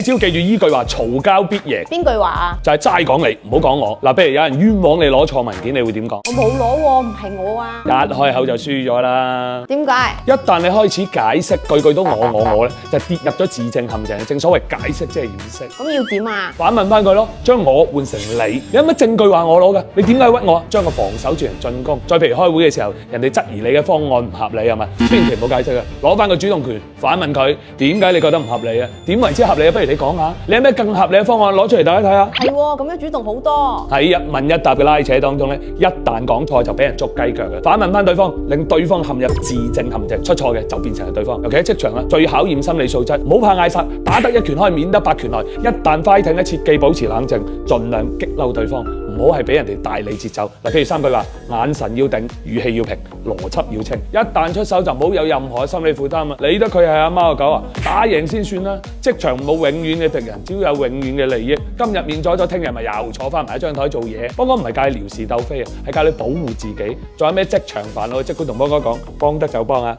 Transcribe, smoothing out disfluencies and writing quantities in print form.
只要記住依句話，嘈交必贏。邊句話啊？就係齋講你，唔好講我。嗱，譬如有人冤枉你攞錯文件，你會點講？我冇攞喎，唔係我啊。一開口就輸咗啦。點解？一旦你開始解釋，句句都我咧，就跌入咗自證陷阱。正所謂解釋即係掩飾。咁要點啊？反問翻佢咯，將我換成你。你有乜證據話我攞㗎？你點解屈我啊？將個防守轉成進攻。再譬如開會嘅時候，人哋質疑你嘅方案唔合理係咪？千祈唔好解釋啊！攞翻個主動權，反問佢點解你覺得唔合理啊？點為之合理啊？不如你講下，你有咩更合理嘅方案攞出嚟大家睇下？係喎，咁樣主動好多。喺一問一答嘅拉扯當中咧，一旦講錯就俾人捉雞腳嘅。反問翻對方，令對方陷入自證陷阱，出錯嘅就變成係對方。尤其喺職場啦，最考驗心理素質，唔好怕嗌殺，打得一拳開，免得百拳來。一旦 fighting 咧，切記保持冷靜，盡量激嬲對方，唔好係俾人哋大你節奏。嗱，譬如三句話：眼神要定，語氣要平，邏輯要清。一旦出手就唔好有任何心理負擔啊！理得佢係阿貓阿狗啊，打贏先算啦。職場冇永遠嘅敵人，只要有永遠嘅利益。今日面咗，聽日咪又坐翻埋一張台做嘢。幫哥唔係教你撩事鬥非啊，係教你保護自己。仲有咩職場煩惱，即管同幫哥講，幫得就幫啊！